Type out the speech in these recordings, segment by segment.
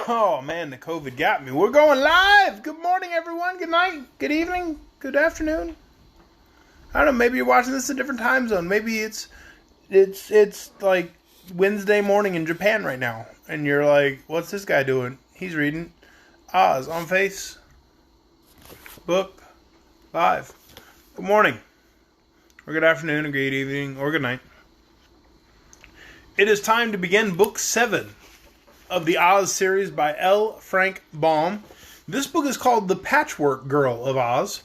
Oh man, the COVID got me. We're going live. Good morning, everyone. Good night. Good evening. Good afternoon. I don't know. Maybe you're watching this in a different time zone. Maybe it's like Wednesday morning in Japan right now, and you're like, "What's this guy doing?" He's reading Oz on Facebook Live. Good morning, or good afternoon, or good evening, or good night. It is time to begin Book 7 of the Oz series by L. Frank Baum. This book is called The Patchwork Girl of Oz.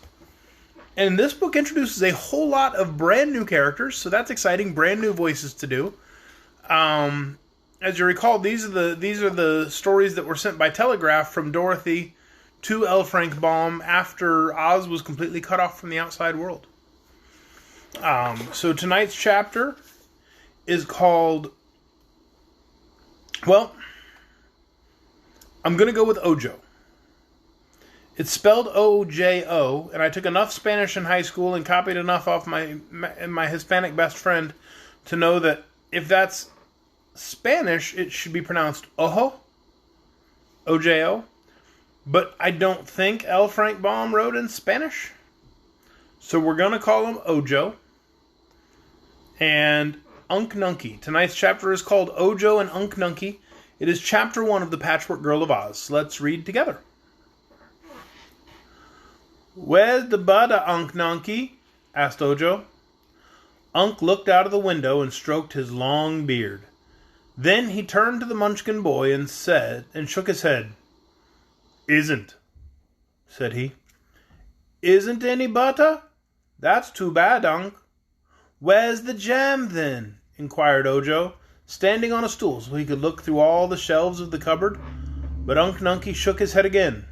And this book introduces a whole lot of brand new characters, so that's exciting. Brand new voices to do. As you recall, these are the stories that were sent by telegraph from Dorothy to L. Frank Baum after Oz was completely cut off from the outside world. So tonight's chapter is called, well, I'm going to go with Ojo. It's spelled O-J-O, and I took enough Spanish in high school and copied enough off my Hispanic best friend to know that if that's Spanish, it should be pronounced Ojo, O-J-O. But I don't think L. Frank Baum wrote in Spanish. So we're going to call him Ojo. And Nunkie. Tonight's chapter is called Ojo and Nunkie. It is chapter 1 of The Patchwork Girl of Oz. Let's read together. "Where's the butter, Nunkie?" asked Ojo. Unc looked out of the window and stroked his long beard. Then he turned to the Munchkin boy and shook his head. "Isn't," said he. "Isn't any butter? That's too bad, Unc." "Where's the jam, then?" inquired Ojo, standing on a stool so he could look through all the shelves of the cupboard. But Nunkie shook his head again.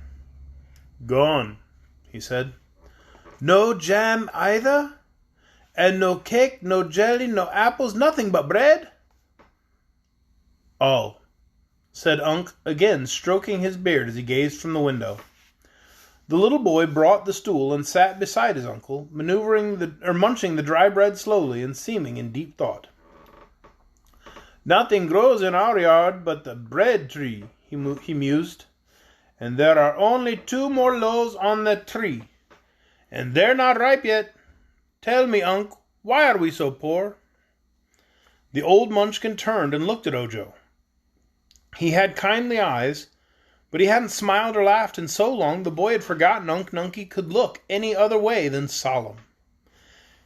"Gone," he said. "No jam either? And no cake, no jelly, no apples, nothing but bread?" "All," said Unc, again stroking his beard as he gazed from the window. The little boy brought the stool and sat beside his uncle, munching the dry bread slowly and seeming in deep thought. "Nothing grows in our yard but the bread tree," he mused. "And there are only 2 more loaves on the tree, and they're not ripe yet. Tell me, Unc, why are we so poor?" The old Munchkin turned and looked at Ojo. He had kindly eyes, but he hadn't smiled or laughed in so long the boy had forgotten Nunkie could look any other way than solemn.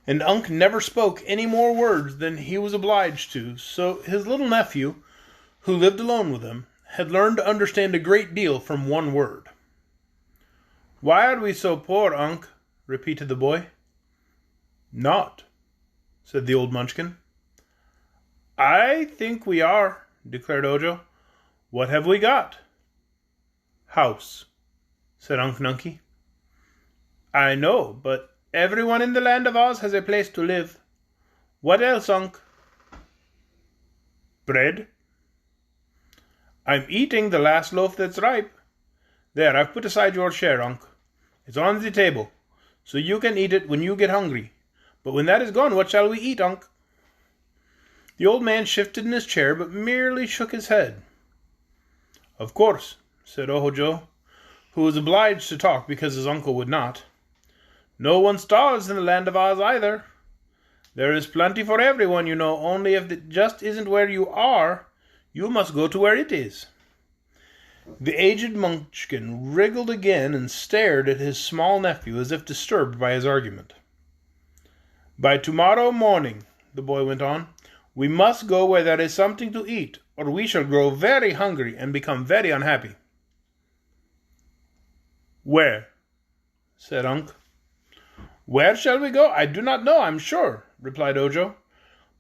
And Unc never spoke any more words than he was obliged to, so his little nephew, who lived alone with him, had learned to understand a great deal from one word. "Why are we so poor, Unc?" repeated the boy. "Not," said the old Munchkin. "I think we are," declared Ojo. "What have we got?" "House," said Nunkie. "I know, but everyone in the land of Oz has a place to live. What else, Unc?" "Bread." "I'm eating the last loaf that's ripe. There, I've put aside your share, Unc. It's on the table, so you can eat it when you get hungry. But when that is gone, what shall we eat, Unc?" The old man shifted in his chair, but merely shook his head. "Of course," said Ojo, who was obliged to talk because his uncle would not. "No one starves in the land of Oz either. There is plenty for everyone, you know, only if it just isn't where you are, you must go to where it is." The aged Munchkin wriggled again and stared at his small nephew as if disturbed by his argument. "By tomorrow morning," the boy went on, "we must go where there is something to eat, or we shall grow very hungry and become very unhappy." "Where?" said Unc. "Where shall we go? I do not know, I'm sure," replied Ojo.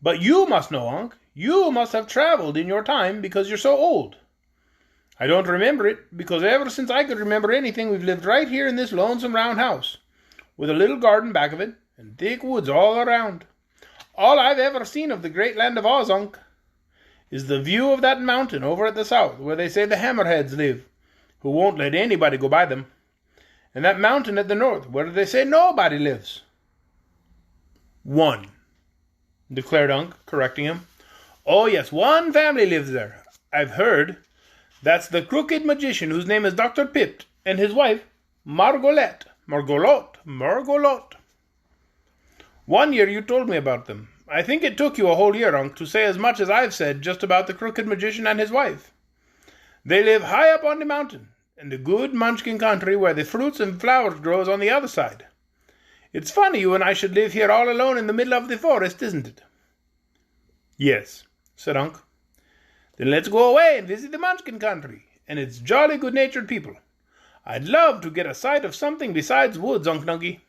"But you must know, Unc. You must have traveled in your time because you're so old. I don't remember it, because ever since I could remember anything, we've lived right here in this lonesome round house, with a little garden back of it, and thick woods all around. All I've ever seen of the great land of Oz, Unc, is the view of that mountain over at the south, where they say the Hammerheads live, who won't let anybody go by them, and that mountain at the north, where they say nobody lives." "One," declared Unc, correcting him. "Oh, yes, one family lives there. I've heard. That's the crooked magician whose name is Dr. Pipt, and his wife, Margolette. Margolot. 1 year you told me about them. I think it took you a whole year, Unc, to say as much as I've said just about the crooked magician and his wife. They live high up on the mountain, in the good Munchkin country where the fruits and flowers grows on the other side. It's funny you and I should live here all alone in the middle of the forest, isn't it? Yes, said Unc. Then let's go away and visit the Munchkin country, and its jolly good-natured people. I'd love to get a sight of something besides woods, Unc Nunkie.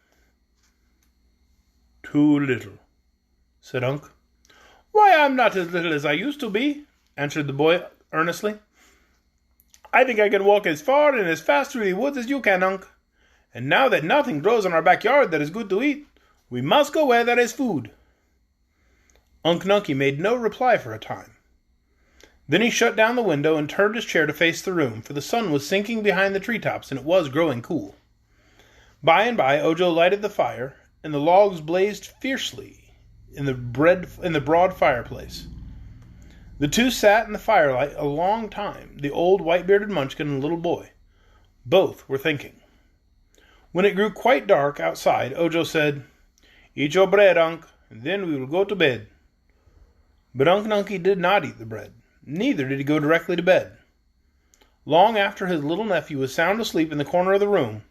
Too little, said Unc. Why, I'm not as little as I used to be, answered the boy earnestly. I think I can walk as far and as fast through the woods as you can, Unc. And now that nothing grows in our backyard that is good to eat, we must go where there is food. Unc Nunkie made no reply for a time. Then he shut down the window and turned his chair to face the room, for the sun was sinking behind the treetops and it was growing cool. By and by Ojo lighted the fire, and the logs blazed fiercely in the broad fireplace. The two sat in the firelight a long time, the old white-bearded Munchkin and the little boy. Both were thinking. When it grew quite dark outside, Ojo said, Eat your bread, Unc, and then we will go to bed. But Unc Nunkie did not eat the bread. Neither did he go directly to bed. Long after his little nephew was sound asleep in the corner of the room,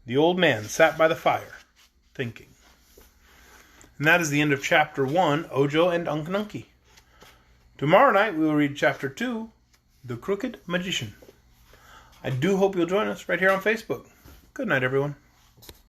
the old man sat by the fire, thinking. And that is the end of Chapter 1, Ojo and Unc Nunkie. Tomorrow night we will read Chapter 2, The Crooked Magician. I do hope you'll join us right here on Facebook. Good night, everyone.